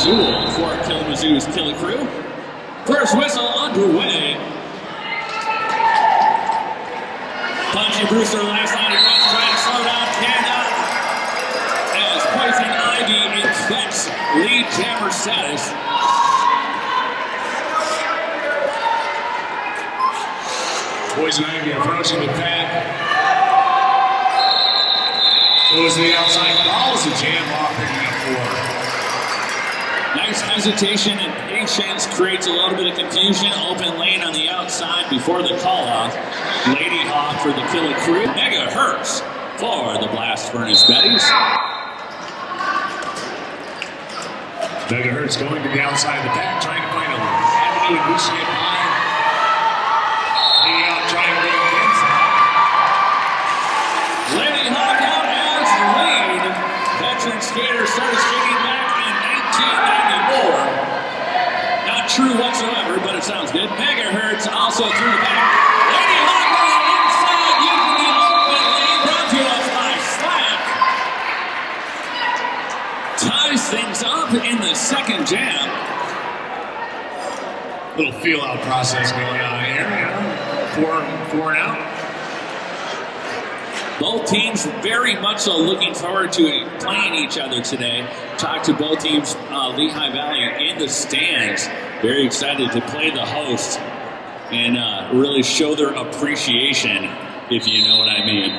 Zool for Kalamazoo's KILLA crew. First whistle underway. Punchy Brewster last line of runs trying to slow down Canada as Poison Ivy infects lead jammer status. Poison Ivy approaching the pack. Goes to the outside, follows the jam off, picking up 4. Nice hesitation and patience creates a little bit of confusion. Open lane on the outside before the call-off. Lady Hawk for the KILLA crew. Megahertz for the Blast Furnace Betties. Megahertz going to the outside of the pack, trying to find a avenue and reaching it by. Leading out, trying to get it inside. Lady Hawk out as the lead. Veteran skater started skating back in 1994. Not true whatsoever, but it sounds good. Megahertz also through the back. Lady Hawk on the inside using the open lane. Brought to us by Slack. Ties things up in the second jam. Little feel-out process going on here. Four and out. Both teams very much so looking forward to playing each other today. Talked to both teams, Lehigh Valley in the stands. Very excited to play the host and really show their appreciation, if you know what I mean.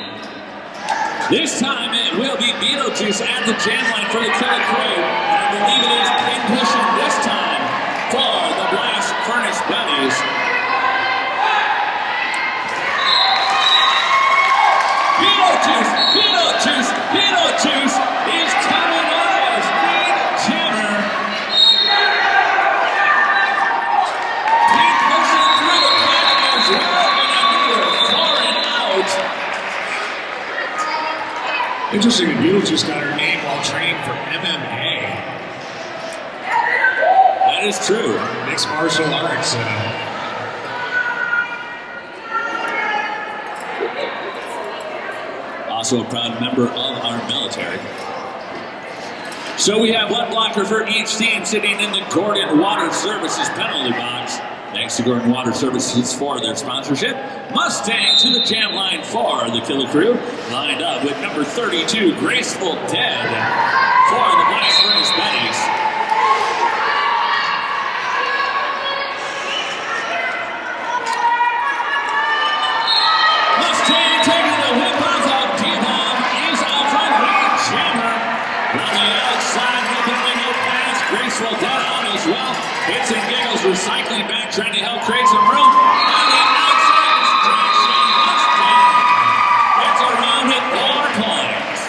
This time it will be Beetlejuice at the jam line for the KILLA crew. And I believe it is pin pushing this time for the Blast Furnace Betties. Beetlejuice is coming on as lead jammer. Pin pushing through the pack as well, and another 4 and out. Interesting that Beetlejuice got her name while training for MMA. That is true. Mixed martial arts. Also a proud member of our military. So we have one blocker for each team sitting in the Gordon Water Services penalty box. Thanks to Gordon Water Services for their sponsorship. Mustang to the jam line for the KILLA crew. Lined up with number 32, Graceful Dead for the Blast Furnace Betties. Mustang taking the whip off of D-Bomb is out front lead jammer. On the outside, hoping no pass. Graceful Dead on as well. Hits and giggles, recycling back, trying to help create some room. On the outside, distraction. Mustang gets around it, 4 points.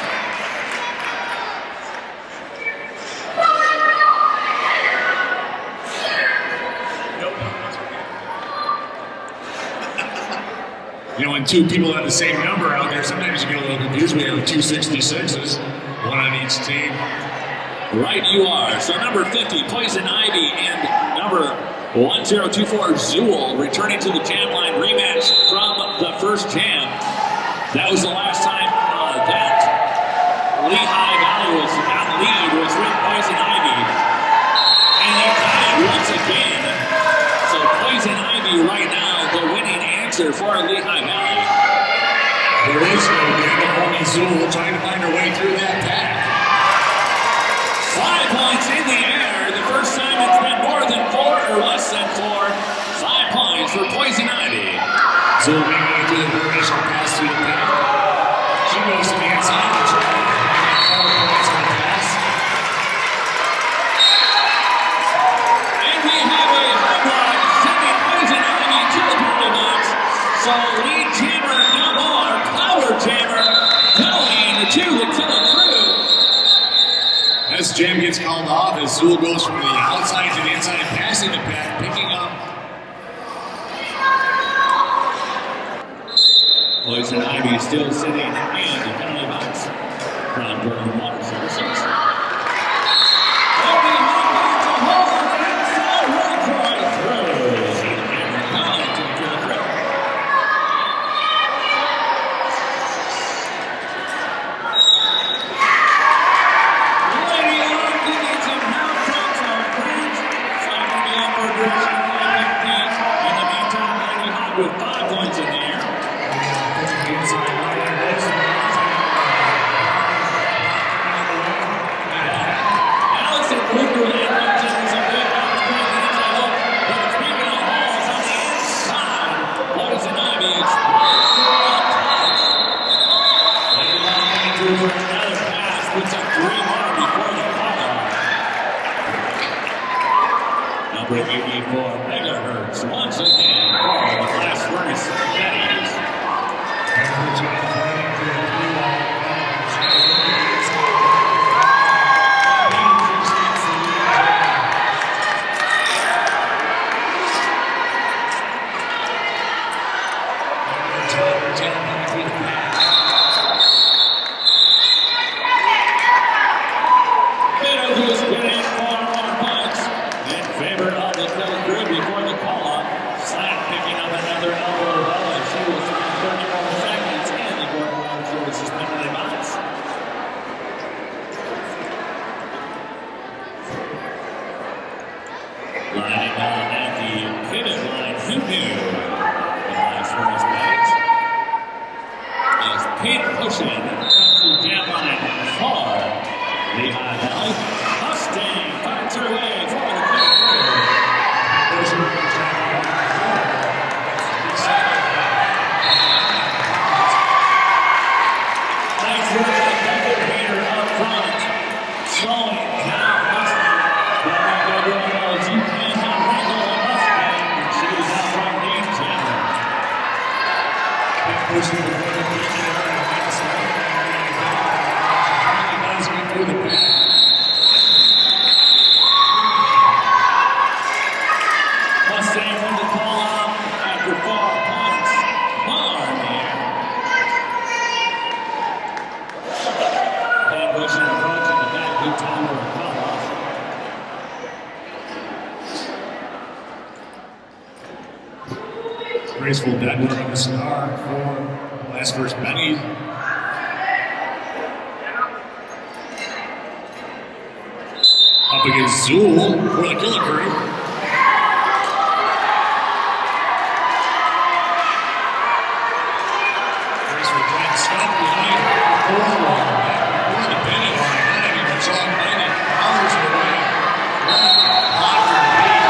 You know, when two people have the same number out there, sometimes you get a little confused. We have 2 66s, one on each team. Right you are. So number 50, Poison Ivy, and number 1024, Zool, returning to the jam line rematch from the first jam. That was the last time that Lehigh Valley was with Poison Ivy. And they tied once again. So Poison Ivy right now, the winning answer for Lehigh Valley. There is no game. Only Zool trying to find her way through that pack. 5 points in the air. The first time it's been more than 4 or less than 4. 5 points for Poison Ivy. Zool making it through the initial pass through the pack. She goes to the inside and tries to get 4 points on the pass. And we have a home run sending Poison Ivy to the penalty box. So lead jammer no more. Power jammer going to the KILLA crew. This jam gets called off as Zool goes from the outside to the inside, passing the pack, picking up. Poison Ivy still sitting in the penalty box from Gordon Water Services. Lady Hawk giving some mouth shots inside right. There goes the Allison Kluger with that left was a good bounce back the inside hook. But speaking of balls on the inside, Poison Ivy explodes through the touch. Lehigh coming through for another pass, puts up 3 more before the call-off. Number 84 megahertz once again for the Blast Furnace Betties. Beetlejuice getting 4 more points in favor of the Killer Crew before the call-up. Slack picking up another elbow ball as she was 30 more seconds in the Gordon Round she was suspended in bounds. Lining on at the pivot line, who knew? The Blast Furnace Betties. As Pete pushing comes to the jam line for Lehigh Valley. Mustang finds her way for the Killer Crew. Nice work by Beckett Hater up front. Slowing down Mustang. But everyone knows you can't have wrangle a Mustang. And she was out front being jammed. Pushing the ball through the back. Mustang with the call up after 4 points. Marnie. Van Buschen approaching the back. Good time for a call off. Graceful deadwood on the star for Blast Furnace Betties. Up against Zool for the Killer Crew. Graceful dead stop behind the 4-1. Before the penny line. Not even Sean Bennett powers her way. Hot for the lead.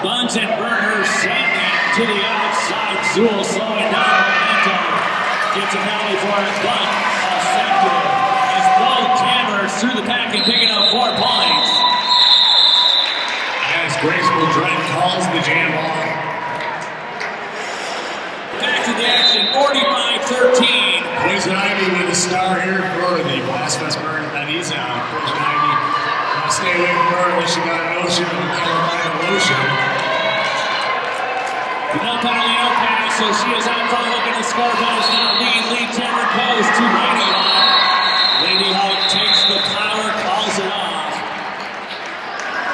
Buns and Burners sending to the outside. Zool slowing down momentum. Gets a penalty for it, but effective as both jammers through the pack and picking up 4 points. As Graceful Dread calls the jam off. Back to the action, 45-13. Poison Ivy with a star here for the Blast Fest Burn Betties. Poison Ivy, stay away from her unless you got an ocean of Carolina lotion. No penalty, no pass, so she is out front looking to score, but is not lead jammer goes to Lady Hawk. Lady Hawk takes the power, calls it off.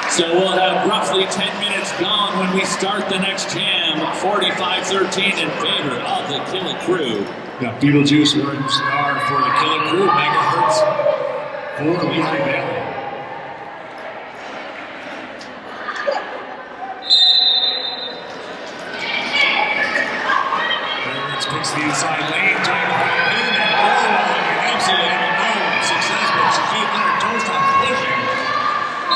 So we'll have roughly 10 minutes gone when we start the next jam. 45-13 in favor of the Killer Crew. Got Beetlejuice wearing the star for the Killer Crew. Megahertz for Lehigh Valley. Takes the inside lane, trying to back in, and absolutely having no success, but she did let her toes on pushing.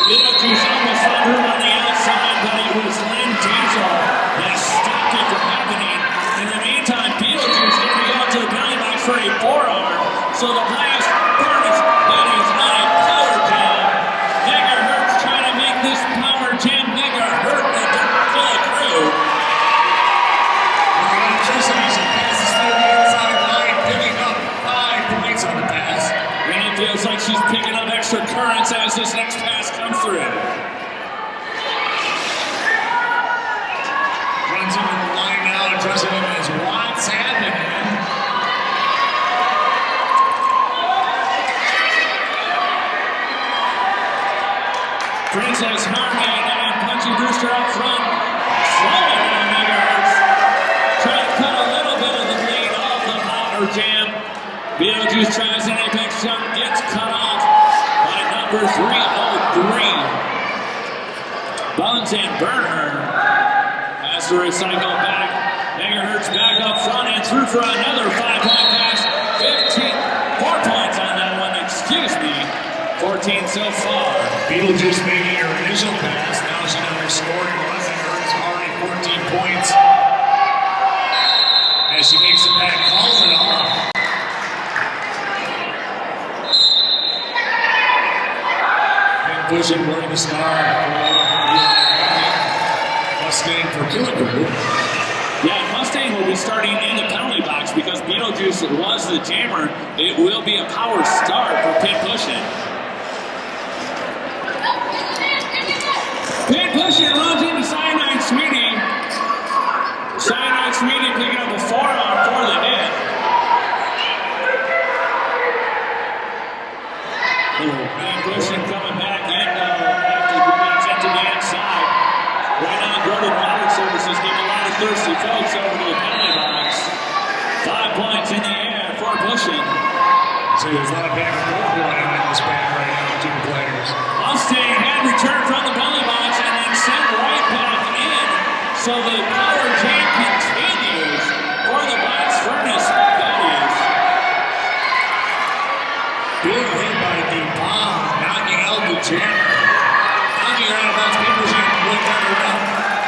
Beetlejuice almost found her on the outside, but it was Lynn Diesel that stopped it from happening. In the meantime, Beetlejuice going to go to the belly box for a forearm, so the Blast Furnace Betties on a power jam. Megahertz trying to make this power jam mega hurt the Killer Crew. Feels like she's picking up extra currents as this next pass comes through. Runs into the line now, addressing him as what's happening. Princess Harmony and Punchy Brewster up front. Slowing down Megahertz. Trying to cut a little bit of the lead off the power jam. Beetlejuice tries an apex jump, gets cut off by number 303. Buns and Burner Has to recycle back. Megahertz back up front and through for another 5-point pass. 4 points on that one, excuse me. 14 so far. Beetlejuice making her initial pass. Now she's on her scoring run. Megahertz already 14 points. As she makes it back, calls it off. And Bushing running the star for Mustang for KILLA. Yeah, Mustang will be starting in the penalty box because Beetlejuice was the jammer. It will be a power start for pin pushing. Pin pushing runs into Cyanide Sweetie. Cyanide Sweetie picking up a forearm for the hit. Pin pushing coming back in after being sent to the inside. Right on Gordon Water Services getting a lot of thirsty folks over to the penalty box. 5 points in the air for pushing. So there's a lot of back and forth going on in this back right now between the players. Mustang had returned from the penalty box and then sent right back in. So the power jam continues for the blast furnace Betties. Big hit by the bomb, knocking out the jammer. Knocking her out of bounds. People are going down the road.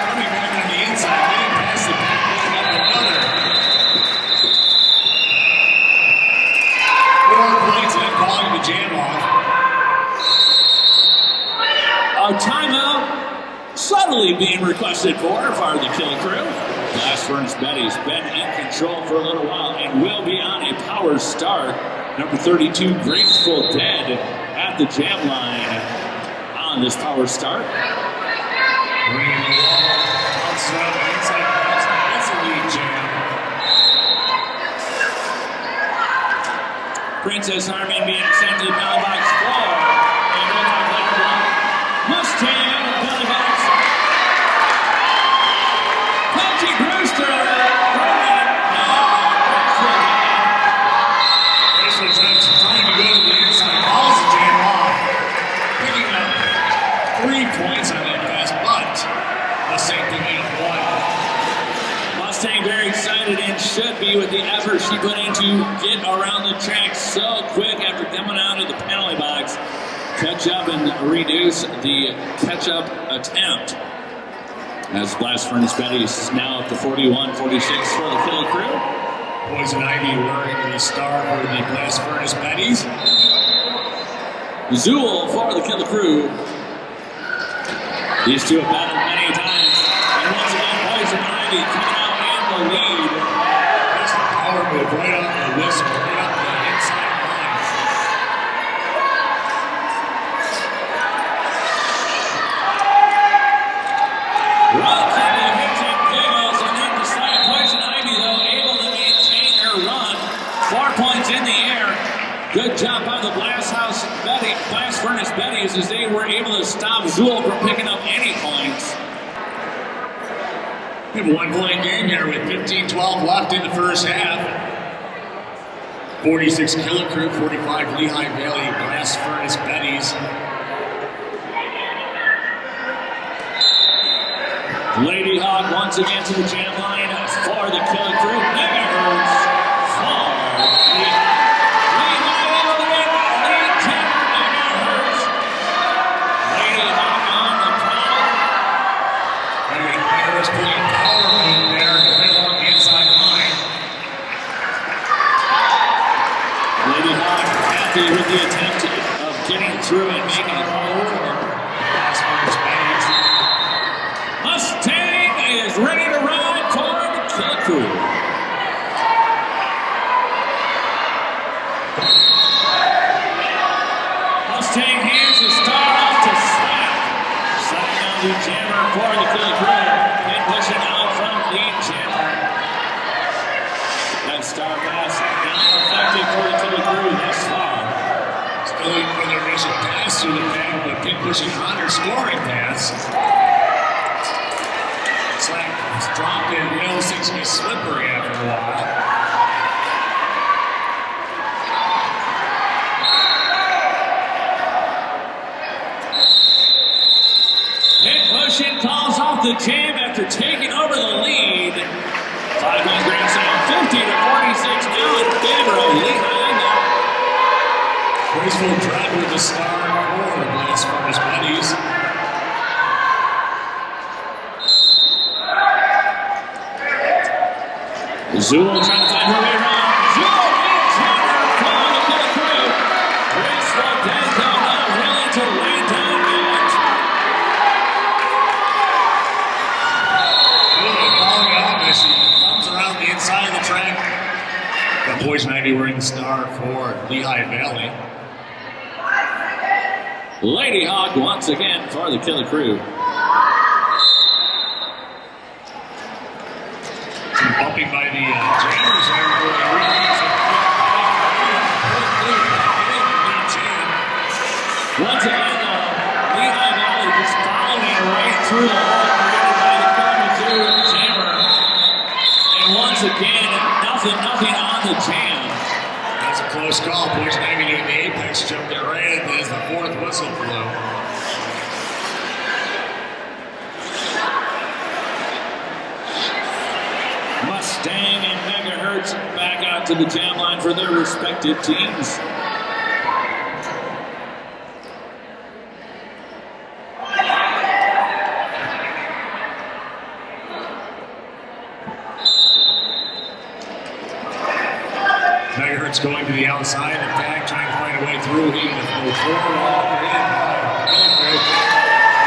Coming back on the inside, getting past the back, picking up another. 4 points and then calling the jam off. A timeout subtly being requested for the KILLA crew. Blast Furnace Betty's been in control for a little while and will be on a power start. Number 32, Graceful Dead at the jam line on this power start. Bringing the wall. Bounces around the inside. That's a lead jam. Princess Harmon being sent to the penalty box floor. And with our player block, Mustang out of the penalty box. Punchy Brewster running. Graceful Dead trying to go to the inside. Calls the jam off. Picking up 3 points on that pass, but Mustang picking up 1. Mustang very excited and should be with the effort she put in to get around the track so quick after coming out of the penalty box. Catch up and reduce the catch-up attempt. As Blast Furnace Betty's now up to 41-46 for the KILLA crew. Poison Ivy wearing the star for the Blast Furnace Betties. Zool for the KILLA crew. These two have battled many times. And once again, Poison Ivy coming out in the lead. That's a power move right off the whistle, right off the inside line. Runs into hits and giggles, and then decided Poison Ivy, though, able to maintain her run. 4 points in the air. Good job by the Blast Furnace Betties as they were able to stop Zool from picking up any points. We have a 1-point game here with 15-12 left in the first half. 46 KILLA crew, 45 Lehigh Valley Blast Furnace Betties. Lady Hawk once again to the jam line for the KILLA crew. Megahertz for Lehigh Valley lead jammer Megahertz. Lady Hawk on the prowl. Megahertz putting power move there right along the inside line. Lady Hawk happy with the attempt of getting through and making it over. Blast Furnace Betties. Mustang is ready to ride for the KILLA crew. Mustang hands the star off to Slack. Slack down the jammer for the KILLA crew. And pushing out from lead jammer. That star pass not effective for the KILLA crew thus far. Still waiting for their initial pass through the panel, but pin pushing on her scoring pass. Slack was dropped in. You know, those things get slippery after a while. Pin pushing calls off the jam after after taking over the lead. 5-point grand slam, 50 to 46 now in favor of Lehigh. Graceful drive with the star for the Blast Furnace Betties. Zool trying to find her way around. Zool beats Hunter for the KILLA crew. Graceful dead though, not willing to lay down yet. Really falling off as she comes around the inside of the track. The Poison Ivy wearing the star for Lehigh Valley. Lady Hawk once again for the KILLA crew. Some bumping by the jammers there. Once again, Lehigh Valley just following right through the hole created by the Kalamazoo jammer. And once again, nothing on the jam. That's a close call. Poison Ivy doing the apex, jumped it right as the fourth whistle blew. Mustang and Megahertz back out to the jam line for their respective teams. Megahertz going to the outside attack, trying to find a way through. He with no four-wall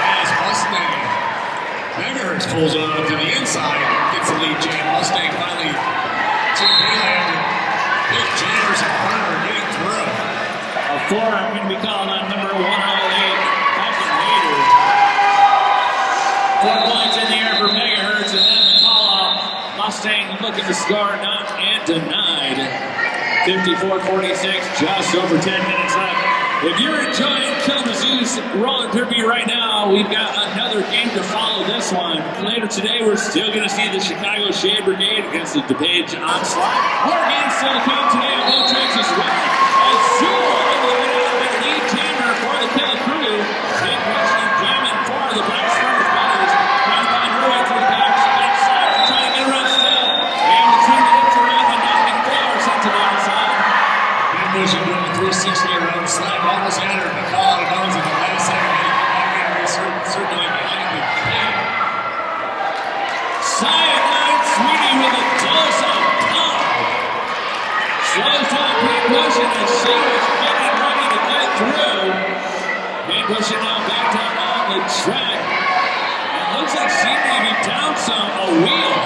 as Mustang. Megahertz pulls it on to the inside, gets the lead jam. Mustang finally to the mainland. Big jammers in front of her getting through. A forearm going to be called on number 108, Captain Hader. 4 points in the air for Megahertz, and then the call off. Mustang looking to score, not and denied. 54-46, just over 10 minutes left. If you're enjoying Kalamazoo's roller derby right now, we've got another game to follow this one. Later today, we're still going to see the Chicago Shade Brigade against the DePage Onslaught. More games still to come today on both tracks as well. As Zool able to get out of their lead jammer for the KILLA crew. Big question jamming for the Blast Furnace Betties. Trying to find her way through the back. Inside, trying to get around still. Able to turn the hips around and knocking 4 sent to the outside. Vision doing a 360 around slide. Almost had her to fall out of bounds at the last second. Circling behind the pin. Cyanide Sweetie with a dose of pop. Slows down Pink Pushing as she was getting ready to get through. Pink Pushing now back down on the track. It looks like she may be down a wheel.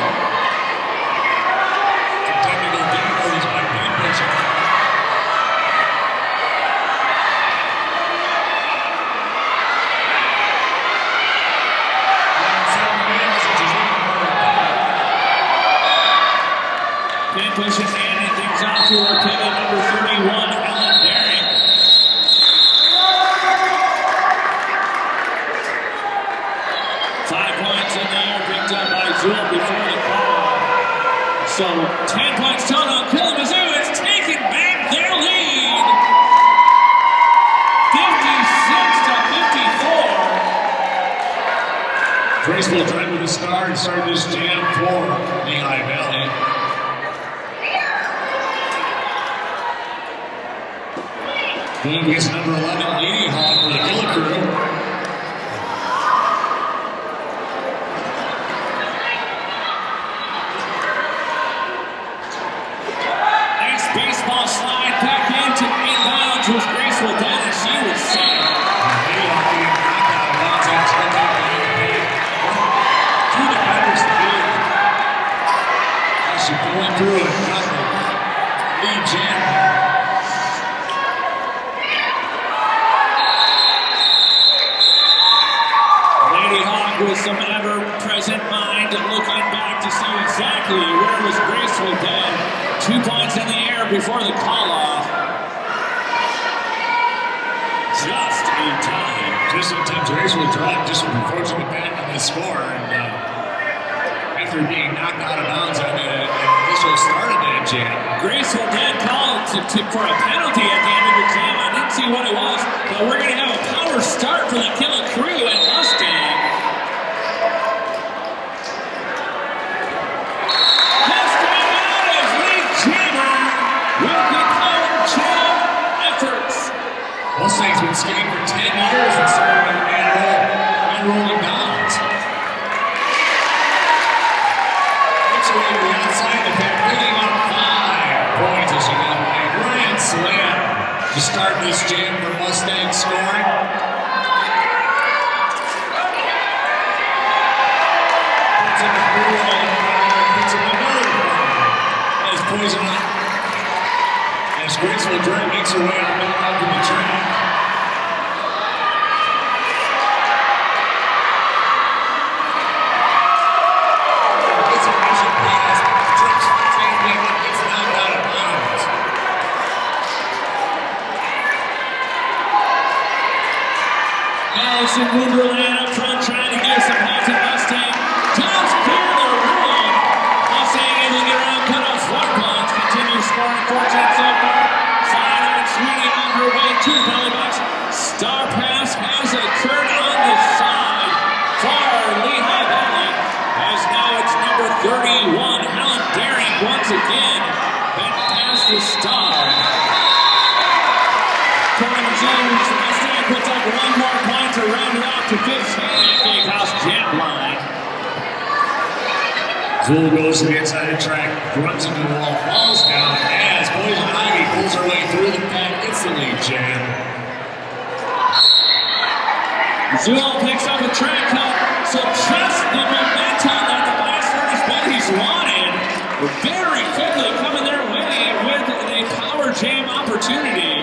Some technical difficulties by Pink Pushing. Pushing handing things off to her pivot number 31, Ellen Daring. Five points in there, picked up by Zool before the call. So 10 points total. Kalamazoo is taking back their lead. 56 to 54. Graceful drive with the star and started this jam for Lehigh Valley. Going against number 11, Lady Hawk for the KILLA crew. Nice baseball slide back into inbounds was Graceful dead as she was safe. Lady Hawk getting knocked out of bounds and turned up the through the batters to do. As she going through and got the lead jam. With some ever-present mind, looking back to see exactly where was Graceful dead. 2 points in the air before the call-off. Just in time. Just in time. Graceful drive, just unfortunately back on the score. And after being knocked out of bounds on the initial start of that jam. Graceful dead called for a penalty at the end of the jam. I didn't see what it was, but we're going to have a power start for the KILLA crew and Mustang. this game for 10 years and started with and rolling downs. Looks away to the outside, the back picking up 5 points as she got a grand slam to start this jam for Mustang scoring. Puts in the pool and puts in another one. As Poison as Graceful Dre makes her way back out to the track. It's a mission pass. Trips St. David gets knocked out of bounds. Allison Wonderland up front trying to get some help to Mustang. Does clear the room. Mustang able to get around, cut off 4 points. Continues scoring 14 so far. Sideline Sweeney on her way to the belly box. Star pass has occurred on the side for Lehigh Valley. As now it's number 31, Helen Daring once again. Back past the star. Kalamazoo, Mustang puts up 1 more point to round it off to 15 at Gatehouse Jam Line. Zool goes to the inside of the track, runs into the wall, falls down as Poison Ivy pulls her way through the pack, gets the lead jam. Zool picks up a track cut, so just the momentum that the Blast Furnace Betties wanted very quickly coming their way with a power jam opportunity.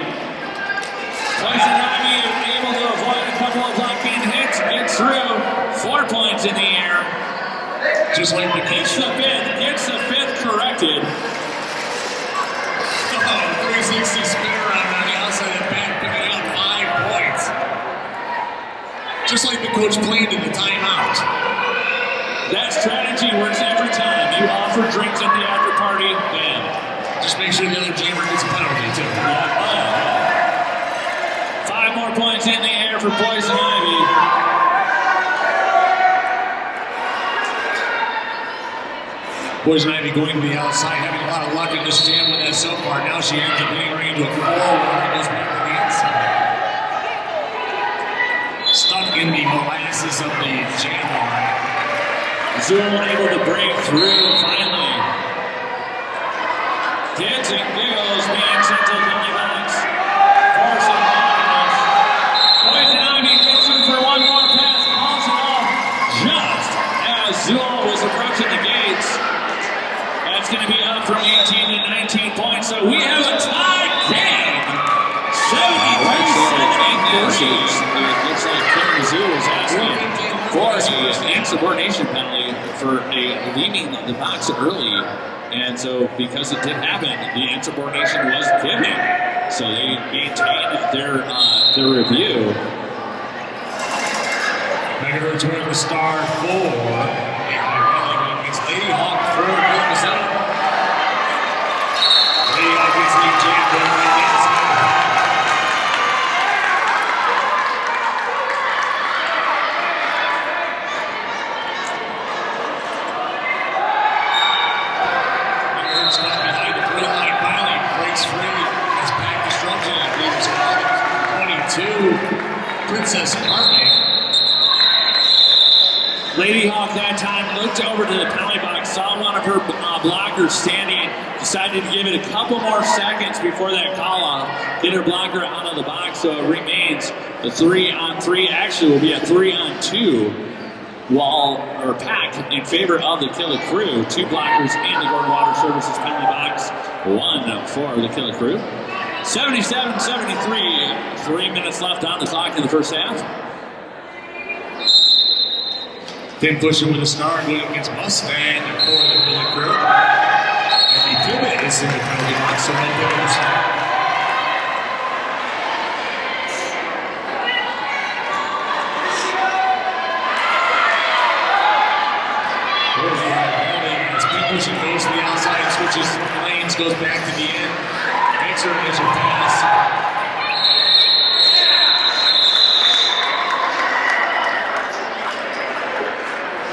Poison Ivy able to avoid a couple of blocking hits, gets through 4 points in the air. Just like the Gets the fifth corrected. 360 spin around on the outside of the back, picking up 5 points. Just like the coach planned in the timeout. That strategy works every time. You offer drinks at the after party, bam. Just make sure the other jammer gets a penalty too. Yeah. 5 more points in the air for Poison Ivy. Poison Ivy going to the outside, having a lot of luck in this jam with that so far. Now she ends up getting her into a 4-1 and goes back to the inside. Stuck in the molasses of the jam line. Zool able to break through finally. Kids and giggles being sent to the belly box. Forcing happiness. Poison Ivy gets in for 1 more pass, calls it off just as Zool was approaching the gates. That's going to be up from 18 to 19 points, so we have a tie game. 73-73. Looks like Kalamazoo was asking for an insubordination penalty for leaving the box early, and so because it did happen, the insubordination was given. So they maintained their review. Megahertz winning the star 4. It's Lady Hawk 4 Kalamazoo. Lady Hawk gets the jam going right inside. Megahertz got behind the 3-line, finally breaks free as pack disruption and leaves 22. Princess Hartnett. Lady Hawk that time looked over to the penalty box, saw one of her blockers standing, decided to give it a couple more seconds before that call off, get her blocker out of the box, so it remains a 3-on-3, actually will be a 3-on-2 pack in favor of the KILLA crew. 2 blockers in the Gordon Water Services penalty box, 1 for the KILLA crew. 77-73, 3 minutes left on the clock in the first half. Tim pushing with a star going against Mustang for the KILLA crew. And the pivot is in the penalty box, so no pivots. As Tim pushing goes to the outside, switches lanes, goes back to the end, makes her initial pass.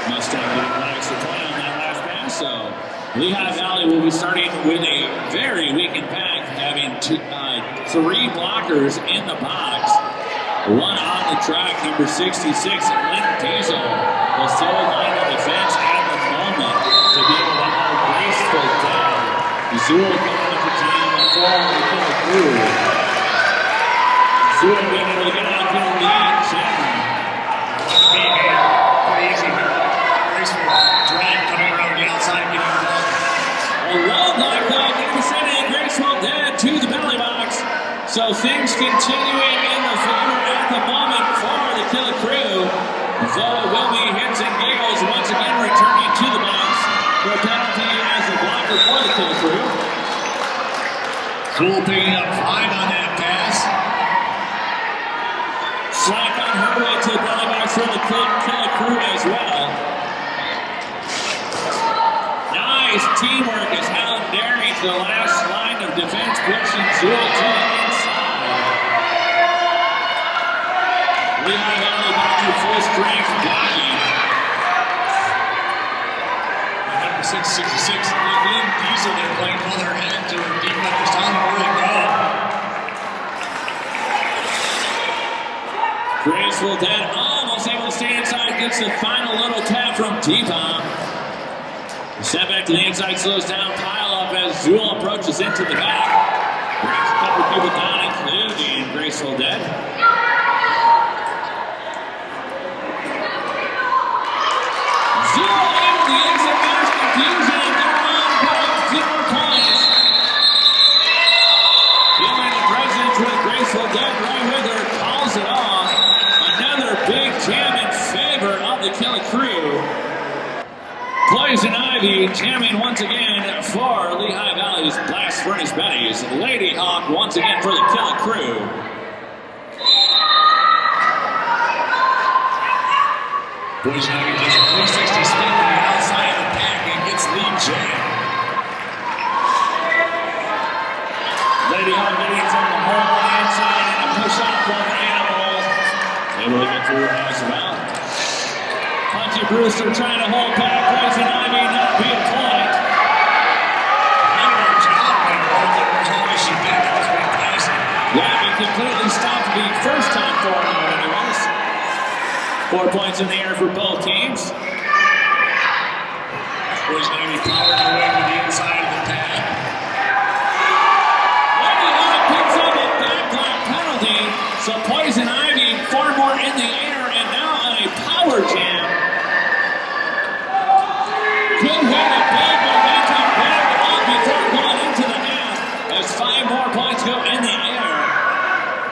Mustang getting an extra point on that last pass, so Lehigh Valley will be starting with a very weakened pack, having 3 blockers in the box. One on the track, number 66, Lynn Diesel, the sole line of defense at the moment to be able to hold Graceful Dead. Zool coming up to team 4 on the Killa Crew. Zool being able to get out to the lead. Pretty easy. Graceful drag coming around the outside, getting the ball. A low block though, getting sent in Graceful Dead to the belly box. So things continuing in the favor at the moment for the Killa Crew. Though it will be hits and giggles once again returning to the box for a penalty as a blocker for the Killa Crew. Zool picking up 5 on that pass. Slack on her way to the belly box for the Killa Crew as well. Nice teamwork as Helen Daring, the last line of defense, pushing Zool to the inside. Lehigh Valley back to full strength blocking. Number 666, Lynn Diesel, they're playing mother head to her defenders, telling them where to go. Graceful Dead almost able to stay inside, gets the final little tap from T-Bomb. Set back to the inside, slows down, pile up as Zool approaches into the back. Brings a couple people down, including Graceful Dead. Zool able to exit mass confusion, and they're on points, 0 points. Feeling the presence with Graceful Dead right with her, calls it off. Another big jam in favor of the Killa Crew. Poison Ivy jamming once again for Lehigh Valley's Blast Furnace Betties. Lady Hawk once again for the Killa Crew. Poison Ivy does a 360 spin on the outside of the pack and gets lead jam. Lady Hawk getting from the hole on the inside and a push off from Animal. Able to get through as well. Punchy Brewster trying to hold back. Poison Ivy not be a point. Yeah, he completely stopped the first time for him anyways. 4 points in the air for both teams. Poison Ivy powering her way to the inside of the pack. Lady Hawk picks up a backblock penalty. So Poison Ivy 4 more in the air and now on a power jam. Could hit a big momentum back up before going into the half as 5 more points go in the air.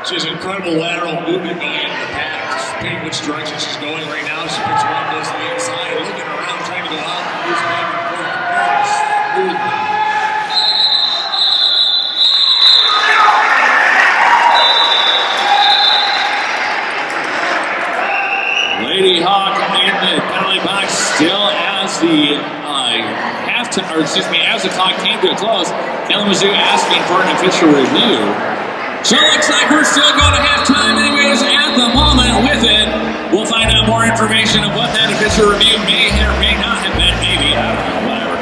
She has incredible lateral movement going into the pack. Just picking which direction she's going right now. She picks one, goes to the inside, looking around, trying to go out, moves back and forth very smoothly. Lady Hawk in the penalty box still as the as the clock came to a close. Kalamazoo asking for an official review. So it looks like we're still going to have time anyways at the moment with it. We'll find out more information of what that official review may or may not have been. Maybe, I don't know, whatever.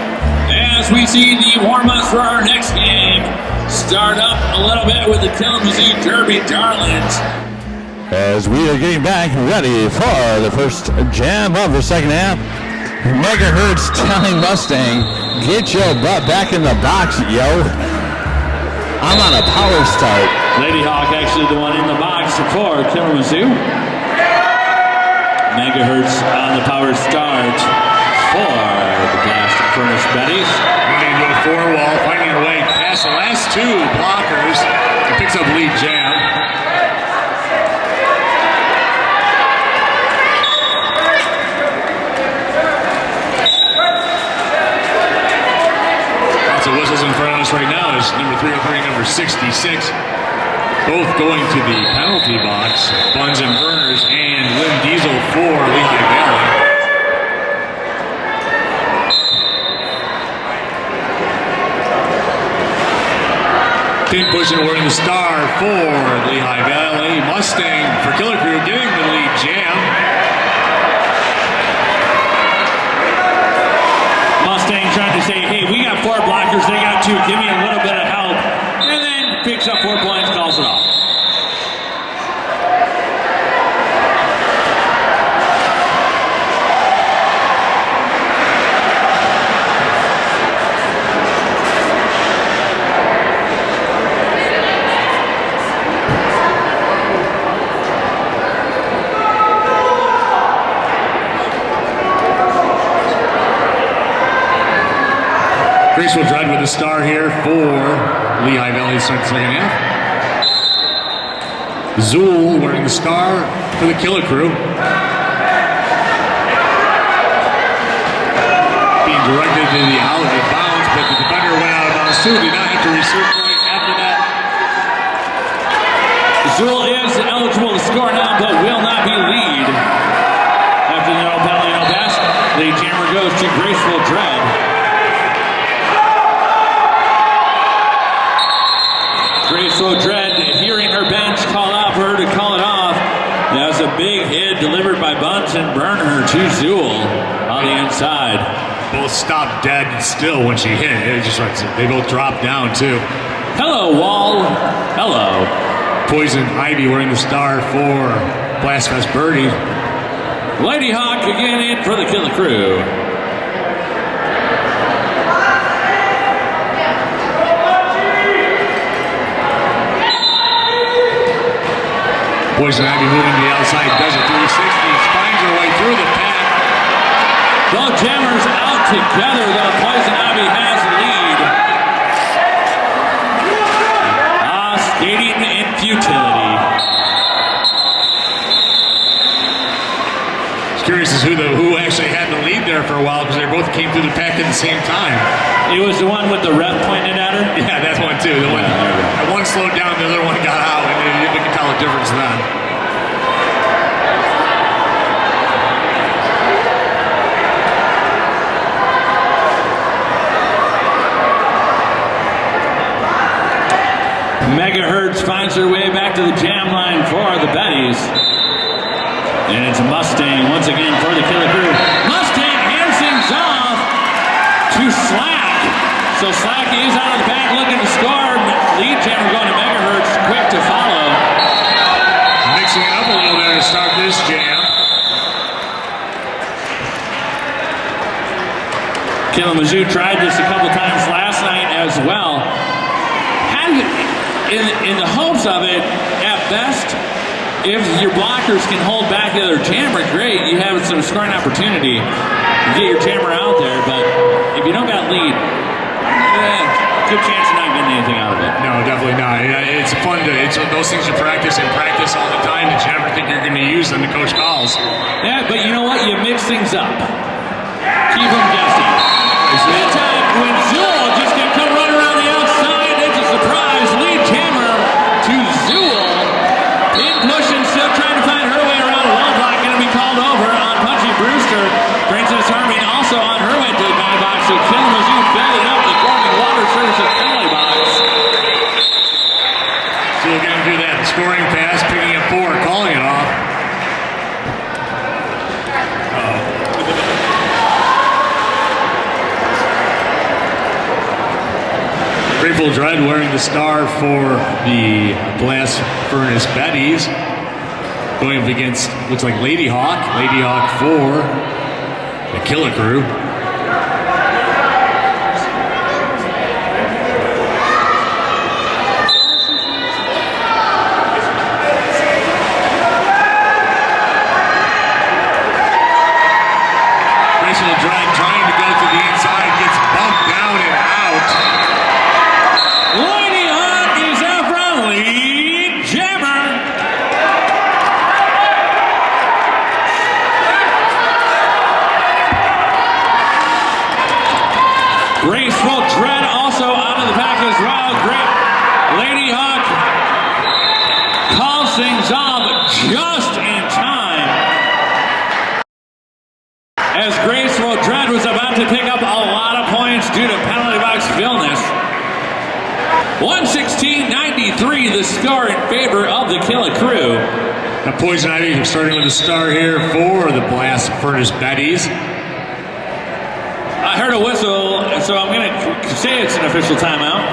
As we see the warm-ups for our next game start up a little bit with the Kalamazoo Derby Darlings. As we are getting back ready for the first jam of the second half, Megahertz telling Mustang, get your butt back in the box, yo. I'm on a power start. Lady Hawk actually the one in the box for Kalamazoo. Megahertz on the power start for the Blast Furnace Betties. Running into a 4-wall, finding her way past the last 2 blockers. He picks up lead jam. Lots of whistles in front of us right now is number 303, number 66. Both going to the penalty box. Buns and Burners and Lynn Diesel for Lehigh Valley. Pin pushing away the star for Lehigh Valley. Mustang for Killa Crew getting the lead jam. Mustang trying to say, hey, we got 4 blockers, they got 2, give me a little bit of help. And then picks up 4 points, calls it off. Graceful Dread with a star here for Lehigh Valley to start the second half. Zool wearing the star for the KILLA crew. Being directed to the out of bounds, but the defender went out of bounds too. Did not have to recirculate after that. Zool is eligible to score now, but will not be lead. After the no penalty, no pass, the jammer goes to Graceful Dread. Graceful Dread, hearing her bench call out for her to call it off. That was a big hit delivered by Bunsen Burner to Zool on the inside. Both stopped dead still when she hit. It was just like they both dropped down too. Hello, Wall. Hello. Poison Ivy wearing the star for Blast Fest Birdie. Lady Hawk again in for the KILLA crew. Poison Ivy moving to the outside, does a 360, finds her way through the pack. Both jammers out together, though. Poison Ivy has the lead. Skating in futility. Just curious as who actually had the lead there for a while, because they both came through the pack at the same time. It was the one with the ref pointed at her? Yeah, that's one too. The one slowed down, the other one got out, and you can tell the difference then. Megahertz finds her way back to the jam line for the Betties. And it's Mustang once again for the KILLA crew. Mustang hands things off to Slack. So Slack is out of the back looking to score. Lead jammer going to Megahertz, quick to follow. Mixing it up a little bit to start this jam. Kalamazoo tried this a couple times last night as well. In the hopes of it, at best, if your blockers can hold back the other jammer, great. You have some scoring opportunity. You get your jammer out there, but if you don't got lead, good chance of not getting anything out of it. No, definitely not. It's fun to, those things you practice all the time that you never think you're going to use them, the coach calls. Yeah, but you know what? You mix things up. Keep them guessing. That time when Zool just can come run around the outside, it's a surprise. Lead jammer to Zool. In pushing, still trying to find her way around. Low block going to be called over on Punchy Brewster. Princess Army also on her way to the penalty box. So Kalamazoo filling up the Gorman Water Services penalty box. Zool going to do that scoring pass, picking up 4, calling it off. Grateful Dread wearing the star for the Blast Furnace Betties. Going up against, looks like Lady Hawk. Lady Hawk for the KILLA crew. Graceful Dread trying to go to the inside, gets bumped down and out. Lady Hawk is out front, lead jammer. Graceful Dread also out of the pack as well. Great. Lady Hawk calls things off just in time. As Graceful Dread was about to pick up a lot of points due to penalty box illness. 116-93, the score in favor of the KILLA crew. Now Poison Ivy starting with a star here for the Blast Furnace Betties. I heard a whistle, so I'm going to say it's an official timeout.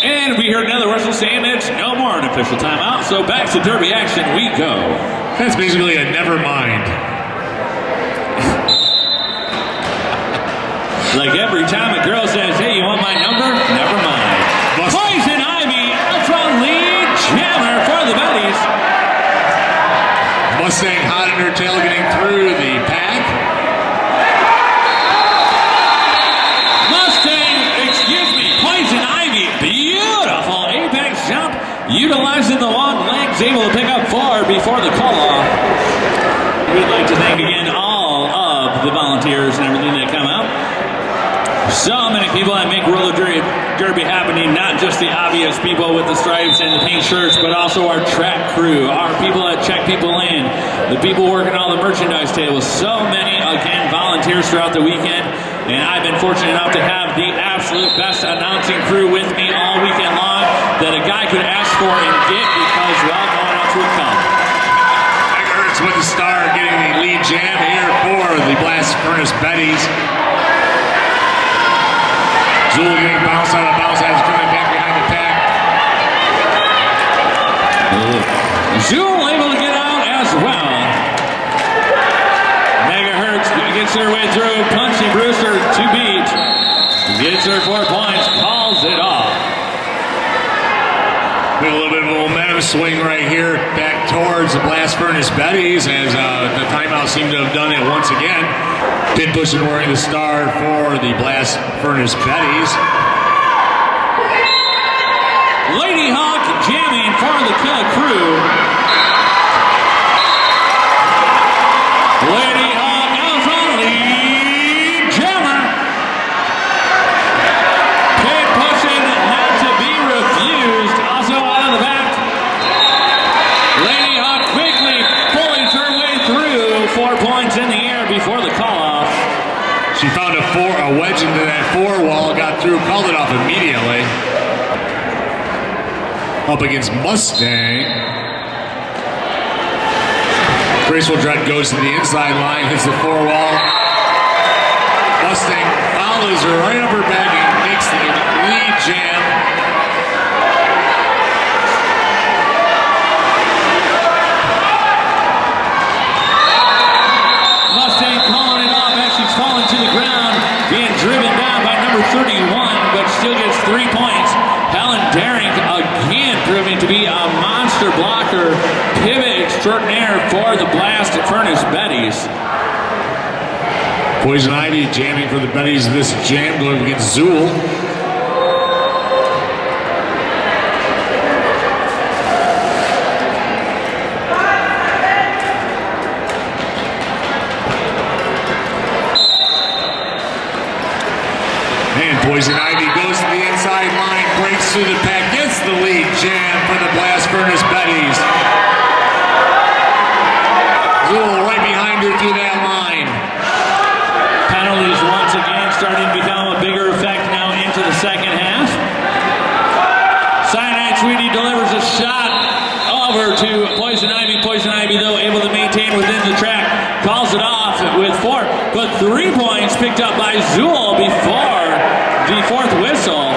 And we heard another whistle saying it's no more an official timeout. So back to derby action we go. That's basically a never mind. Like every time a girl says, hey, you want my number? Never mind. Poison Ivy, ultra lead jammer for the Betties. Mustang hot in her tail getting through the pack. Mustang and everything that come out. So many people that make roller derby happening, not just the obvious people with the stripes and the pink shirts, but also our track crew, our people that check people in, the people working all the merchandise tables. So many, again, volunteers throughout the weekend. And I've been fortunate enough to have the absolute best announcing crew with me all weekend long that a guy could ask for and get because, well, no one else would come. Megahertz with the star getting the lead jam here for the Blast Furnace Betties. Zool getting bounced out of bounds as coming back behind the pack. Zool able to get out as well. Megahertz gets their way through. Punchy Brewster to beat. Gets her 4 points. Calls it off. We have a little bit of a momentum swing right here back towards the Blast Furnace Betties as the timeout seemed to have done it once again. Pin pushing wearing the star for the Blast Furnace Betties. Lady Hawk jamming for the KILLA crew. Lady Hawk out front, lead jammer. Pin pushing, not to be refused. Also out of the back. Lady Hawk quickly pulling her way through. 4 points in the air before the call-off. She found a wedge into that 4 wall, got through, called it off immediately. Up against Mustang. Graceful Dread goes to the inside line, hits the 4 wall. Mustang follows her right up her back and makes the lead jam. Mustang calling it off as she's falling to the ground, being driven down by number 31, but still gets 3 points. Helen Daring again proving to be a monster blocker, pivot extraordinaire for the Blast Furnace Betties. Poison Ivy jamming for the Betties. This jam going against Zool. And Poison Ivy goes to the inside line, breaks through the pack, gets the lead jam for the Blast Furnace Betties. Zool right behind her through that line. Penalties once again starting to become a bigger effect now into the second half. Cyanide Sweetie delivers a shot over to Poison Ivy. Poison Ivy, though, able to maintain within the track. Calls it off with 4, but 3 points picked up by Zool before the 4th whistle.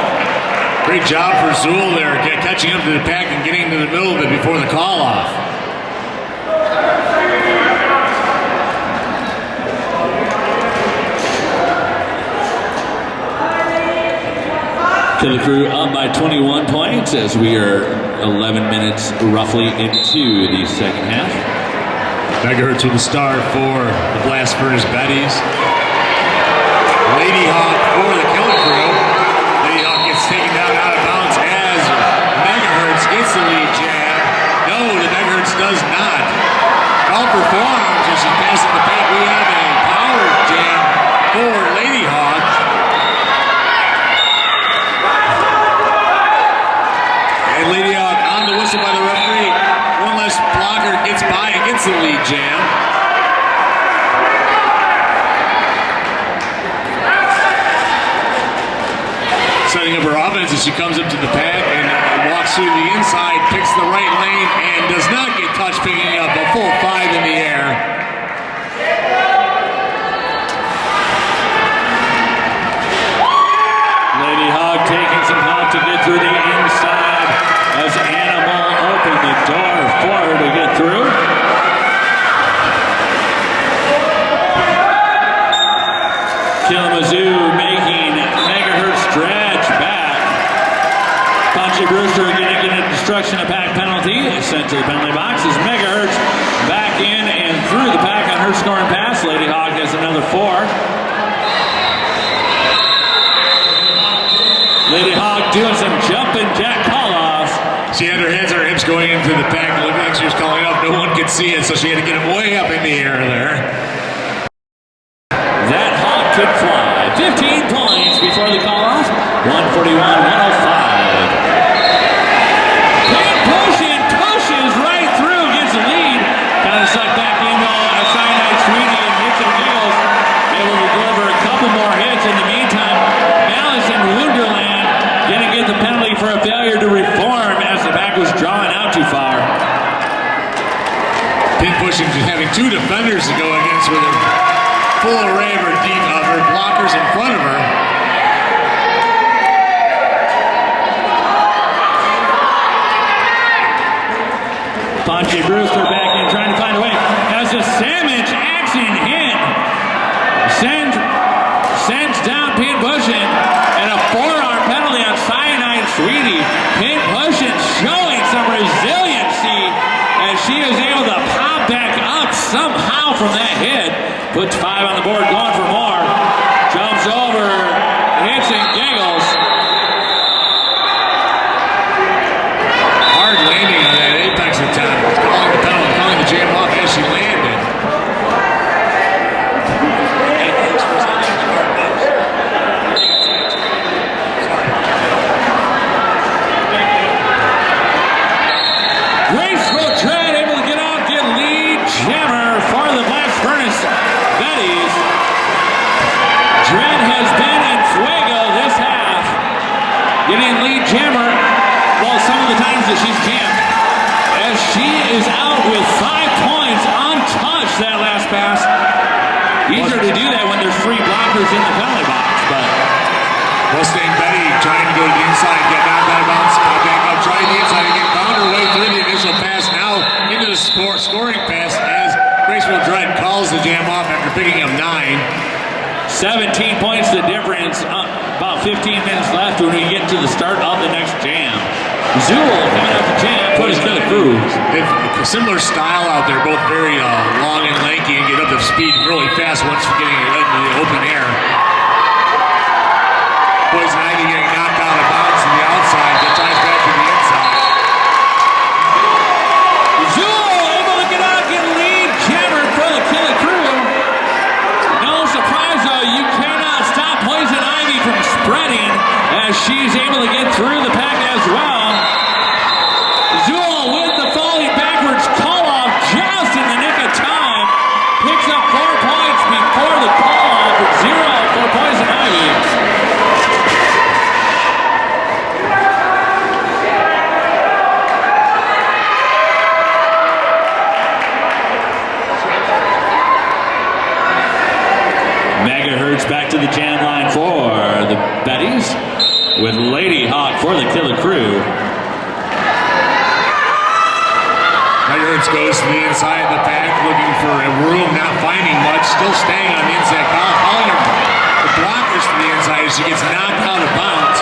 Great job for Zool there, catching up to the pack and getting into the middle of it before the call-off. KILLA crew up by 21 points as we are 11 minutes roughly into the second half. Megahertz with the star for the Blast Furnace Betties. Lady Hawk for the KILLA crew. Lady Hawk gets taken down out of bounds as Megahertz gets the lead jab. No, the Megahertz does not. Call for forearms as she passes the pack. We have a power jam for Lady Hawk. And Lady Hawk on the whistle by the referee. One less blocker gets by and gets the lead jam. Setting up her offense as she comes up to the pack and walks through the inside, picks the right lane, and does not get touched, picking up a full 5 in the air. Lady Hawk taking some help to get through the inside as Animal opened the door for her to get through. Kalamazoo making Megahertz stretch back. Punchy Brewster getting a destruction of pack penalty sent to the penalty box as Megahertz back in and through the pack on her scoring pass. Lady Hawk has another 4. Lady Hawk doing some jumping jack call-offs. She had her hands on her hips going into the pack. It looked like she was calling up. No one could see it, so she had to get it way up in the air there. That Hawk Pin pushes right through, gets the lead. Kind of sucked back into a cyanide sweetie and hits and giggles. Able to deliver a couple more hits. In the meantime, Malice in Wonderland didn't get the penalty for a failure to reform as the back was drawn out too far. Pin pushing, having two defenders to go against with a full array of her blockers in front of her. Ponche Brewster back in, trying to find a way. Has a sandwich action hit. Sends down Pin Pushing and a forearm penalty on Cyanide Sweetie. Pin Pushing showing some resiliency as she is able to pop back up somehow from that hit. Puts 5 on the board, going for more. Jumps over, hits and giggles. Hard landing on that apex attack. Calling the penalty, calling the jam off as she landed. Graceful tread, able to get out, get lead jammer for the Blast Furnace Betties. Dread has been in fuego this half. Getting lead jammer, well, some of the times that she's jammed. As she is out with 5 points, untouched that last pass. Easier to do that when there's 3 blockers in the penalty box, but Mustang Betty trying to go to the inside, get knocked out of bounds, pop back up, trying the inside again, found her way through the initial pass, now into the scoring pass as Graceful Dread calls the jam off after picking up 9. 17 points the difference, about 15 minutes left when we get to the start of the next jam. Zool coming up the jam, put his Killer Crew. A similar style out there, both very long and lanky and get up to speed really fast once getting it into the open air. Poison Ivy getting knocked out of bounds to the outside, that ties back to the inside. Zool able to get out, get lead jammer for the Killer Crew. No surprise though, you cannot stop Poison Ivy from spreading as she's able to get through the pack as well. Zool with the falling backwards call off just in the nick of time. Picks up 4 points before the call off with 0 for Poison Ivy. Megahertz back to the jam line for the Betties with Lady Hawk for the Killer Crew. Megahertz goes to the inside of the pack, looking for a room, not finding much, still staying on the inside. Calling the blockers to the inside as she gets knocked out of bounds.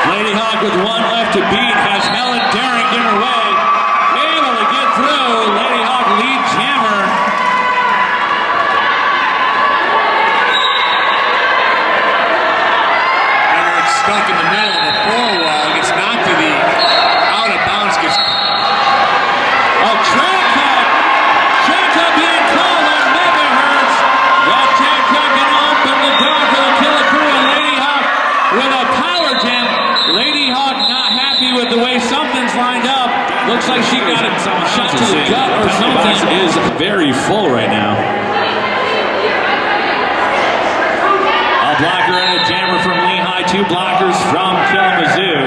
Lady Hawk with 1 left to beat has Helen Derrick in her way. Able to get through. Lady Hawk lead jammer. Megahertz stuck in the middle of the floor wall, gets knocked to the out of bounds, gets Track cut being called on Megahertz. That track cut gonna open the door for the Killer Crew and Lady Hawk with a power jam. Lady Hawk not happy with the way something's lined up. Looks like she got a shot to the gut or something. Is very full right now. A blocker and a jammer from Lehigh. 2 blockers from Kalamazoo.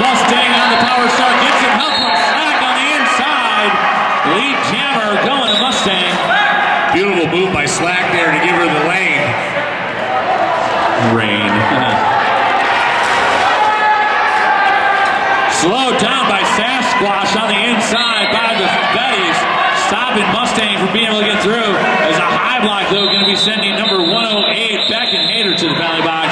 Mustang on the power start, gets some help from Slack on the inside. Lead jammer going to Mustang. beautiful move by Slack there to give her the lane. Rain. Slowed down by Sasquatch on the inside by the Betties, stopping Mustang from being able to get through. As a high block, though, going to be sending number 108 Beck and Hader to the penalty box.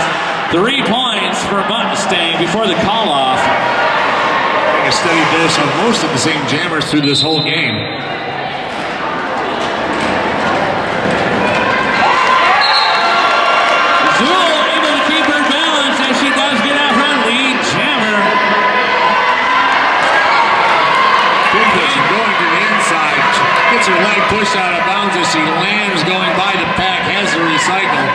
3 points for Mustang before the call-off. A steady dose of most of the same jammers through this whole game. Zool able to keep her balance as she does get out her lead jammer. Big push going to the inside. Gets her leg pushed out of bounds as she lands going by the pack. Has to recycle.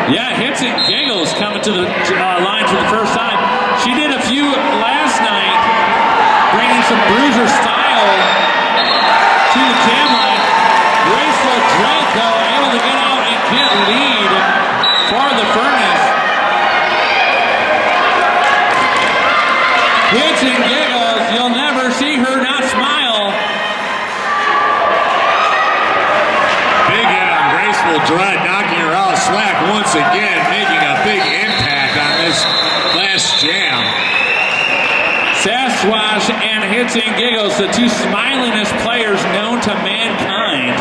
Yeah, hits and giggles coming to the line for the first time. She did a few last night, bringing some bruiser style to the jam line. Graceful Drake, though, able to get out and get lead for the Furnace. Hits and giggles, you'll never see her not smile. Big hit on Graceful Dread, knocking her out slack once again, making a big impact on this last jam. Sasquatch and Hits and Giggles, the two smilingest players known to mankind.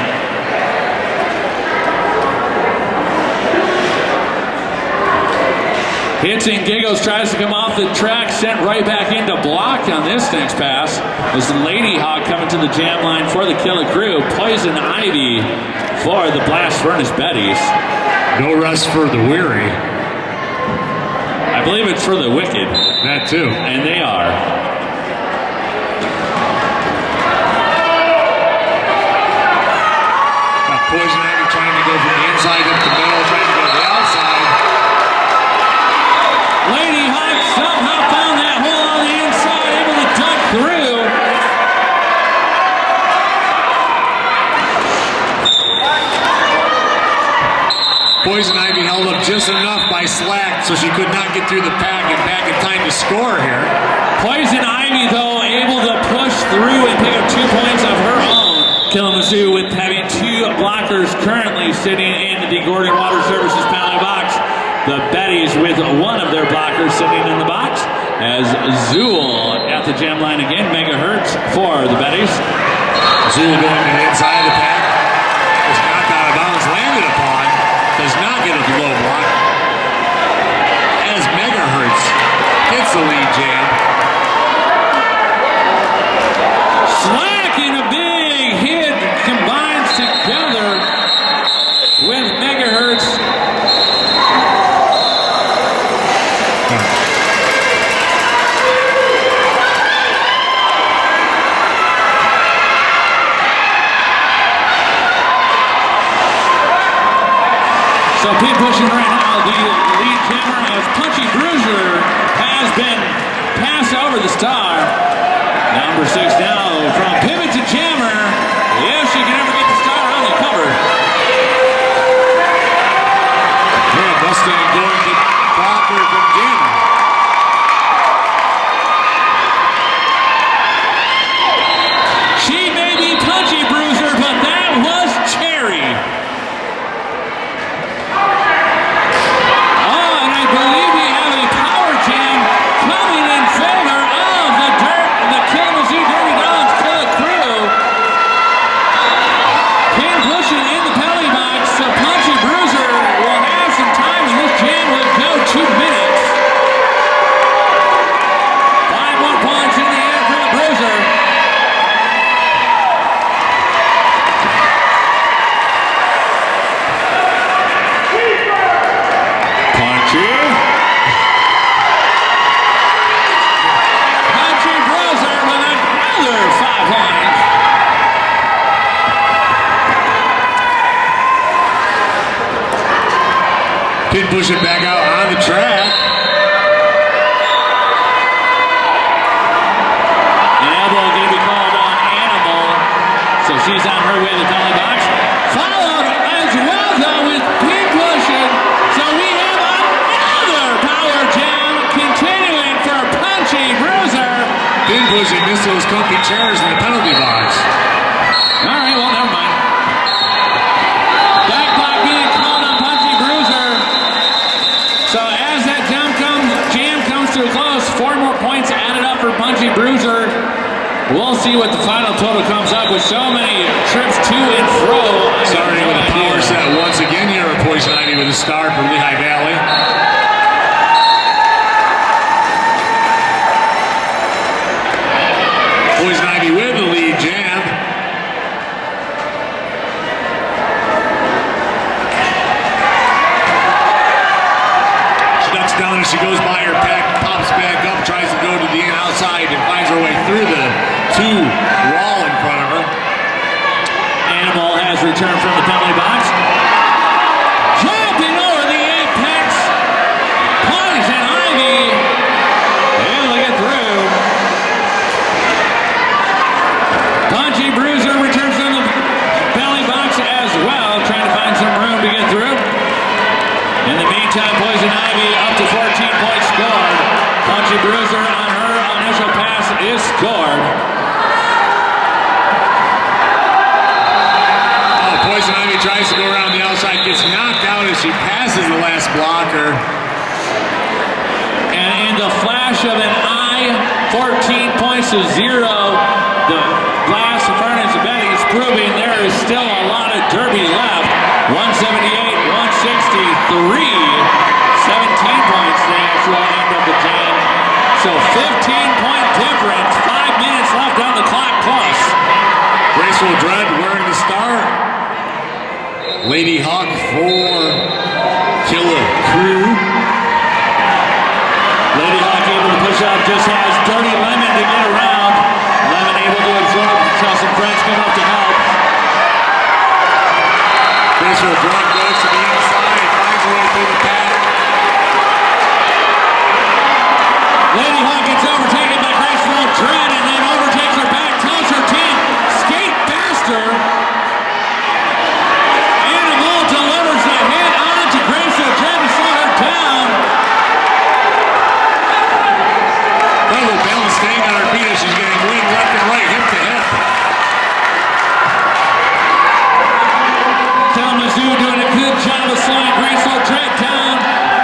Hits and Giggles tries to come off the track, sent right back into block on this next pass. As Lady Hawk coming to the jam line for the KILLA crew. Poison Ivy for the Blast Furnace Betties. No rest for the weary. I believe it's for the wicked. That too. And they are. Got Poison Ivy trying to go from the inside up the middle, trying to go to the outside. Lady Hawk somehow found that hole on the inside, able to duck through. Poison Ivy held up just enough by slack so she could not get through the pack and back in time to score here. Poison Ivy, though, able to push through and pick up 2 points of her own. Kalamazoo with having two blockers currently sitting in the Gordon Water Services penalty box. The Betties with one of their blockers sitting in the box. As Zool at the jam line again, megahertz for the Betties. Zool going to the inside of the pack. Was knocked out of bounds, landed upon. Does not get a low block. As megahertz hits the lead jam. Slack and a big hit combines together with megahertz. So pin pushing right now, the lead jammer as Punchy Bruiser has been passed over the star. Number 6 now from pivot to jammer. If she can ever get the star on the cover. Yeah, Mustang going to blocker from jammer. She may be Punchy Bruiser, but that was Cherry. Believe we have a power jam coming in favor of the Kalamazoo Dirty Dogs KILLA crew. Pin pushing in the penalty box, so Punchy Bruiser will have some time, and this jam will go 2 minutes. 5 more points in the air for the Bruiser. Punchy. Pin pushing back out on the track. An elbow going to be called on Animal, so she's on her way to the penalty box. Followed as well, though, with pin pushing. So we have another power jam continuing for Punchy Bruiser. Pin pushing missed those comfy chairs in the penalty box. All right, well, never mind. Back block being called on Punchy Bruiser. So as that jam comes to a close, 4 more points added up for Punchy Bruiser. We'll see what the final total comes up with. So many trips to and fro. Starting with a power set once again here at Poison Ivy with a star for Lehigh Valley. Poison Ivy with the lead jam. She ducks down as she goes by her pack, pops back up, tries to go to the outside and finds her way through the 2 wall in front of her. Animal has returned from the penalty box. Jumping over the 8 time, Poison Ivy up to 14 points scored. Punchy Bruiser on her initial pass is scored. Poison Ivy tries to go around the outside, gets knocked out as she passes the last blocker. And in the flash of an eye, 14 points to 0. The Blast Furnace Betties proving there is still a lot of derby left. 178, 163, 17 points the actual end of the jam. So 15-point difference, 5 minutes left on the clock plus. Graceful Dread wearing the star. Lady Hawk for KILLA crew. Lady Hawk able to push up, just has Dirty Lemon to get around. Lemon able to absorb, tell some friends come up to help. Graceful Dread goes to the inside, finds her way through the pack. Lady Hawk gets overtaken by Graceful Dread and then overtakes her back, tells her team, skate faster. Delivers the hit on to Graceful Dread to slow her down. Bravo balance staying on her feet as she's getting wind left and right, hip to hip. Kalamazoo doing a good job of slowing Graceful Dread down,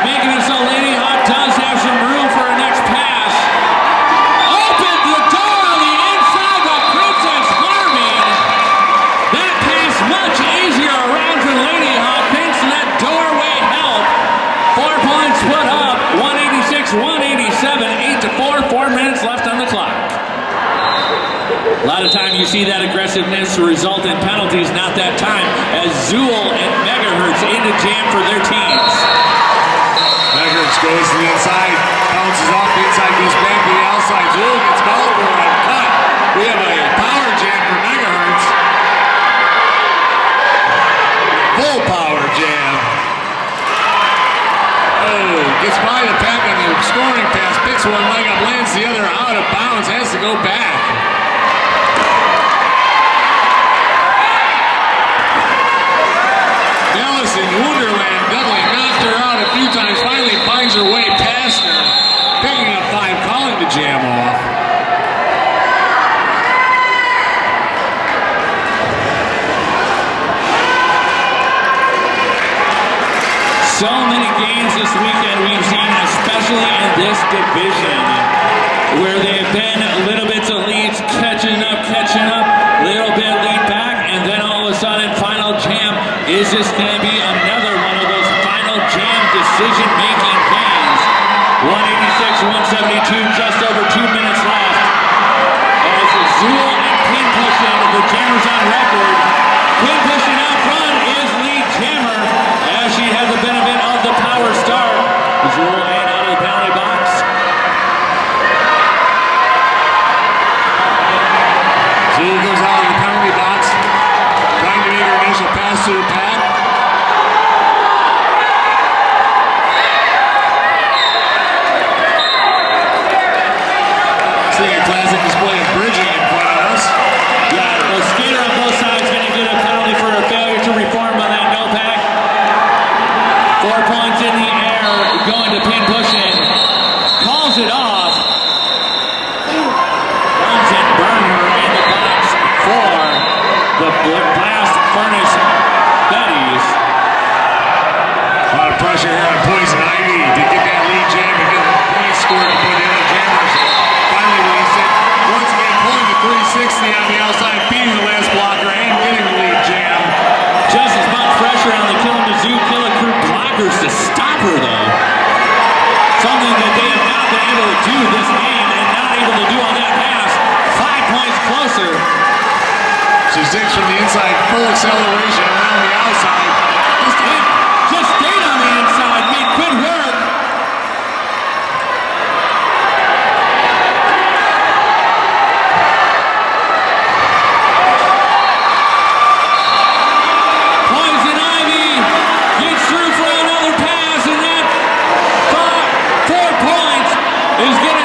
making it so Lady Hawk does have some room for her next pass. Opened the door on the inside by Princess Harmon. That pass much easier around for Lady Hawk thanks to that doorway help. 4 points put up, 186, 187, 8-4, 4 minutes left on the clock. A lot of time you see that aggressiveness result in penalties, not that time, as Zool and Megahertz into jam for their teams. Megahertz goes to the inside, bounces off the inside, goes back to the outside. Zool gets called for a cut. We have a power jam for Megahertz. Full power jam. Oh, gets by the pack on the scoring pass, picks one leg up, lands the other out of bounds, has to go back. Dallas in Wonderland Dudley knocked her out a few times, finally finds her way past her, picking up 5, calling the jam off. So many games this weekend we've seen, especially in this division, where they've been little bits of leads, catching up, little bit lead back, and then all of a sudden, final jam. Is this going to be another one of those final jam decision-making games? 186, 172, just over 2 minutes left. As Zool and Pin pushing, the jammers on record. Pin pushing out front is lead jammer, as she had the benefit of the power start. Zool and out of the penalty box. Zool goes out of the penalty box, trying to make her initial pass to the pack. Seeing a classic display of bridging in front of us. Yeah, the skater on both sides going to get a penalty for a failure to reform on that no pack. 4 points in the air, going to Pin pushing. Calls it off. Runs and burn her in the box for the Blast Furnace Betties. A lot of pressure here on Poison Ivy to get that lead jam and get the points scored before the other jammers finally release it. Once again, pulling the 360 on the outside, beating the last blocker and getting the lead jam. Just as much pressure on the Kalamazoo KILLA crew blockers to stop her, though. Something that they have not been able to do this game and not able to do on that pass. 5 points closer. She digs from the inside, full acceleration around the outside. Just stayed on the inside, made good work. Poison Ivy gets through for another pass, and that 4 points is going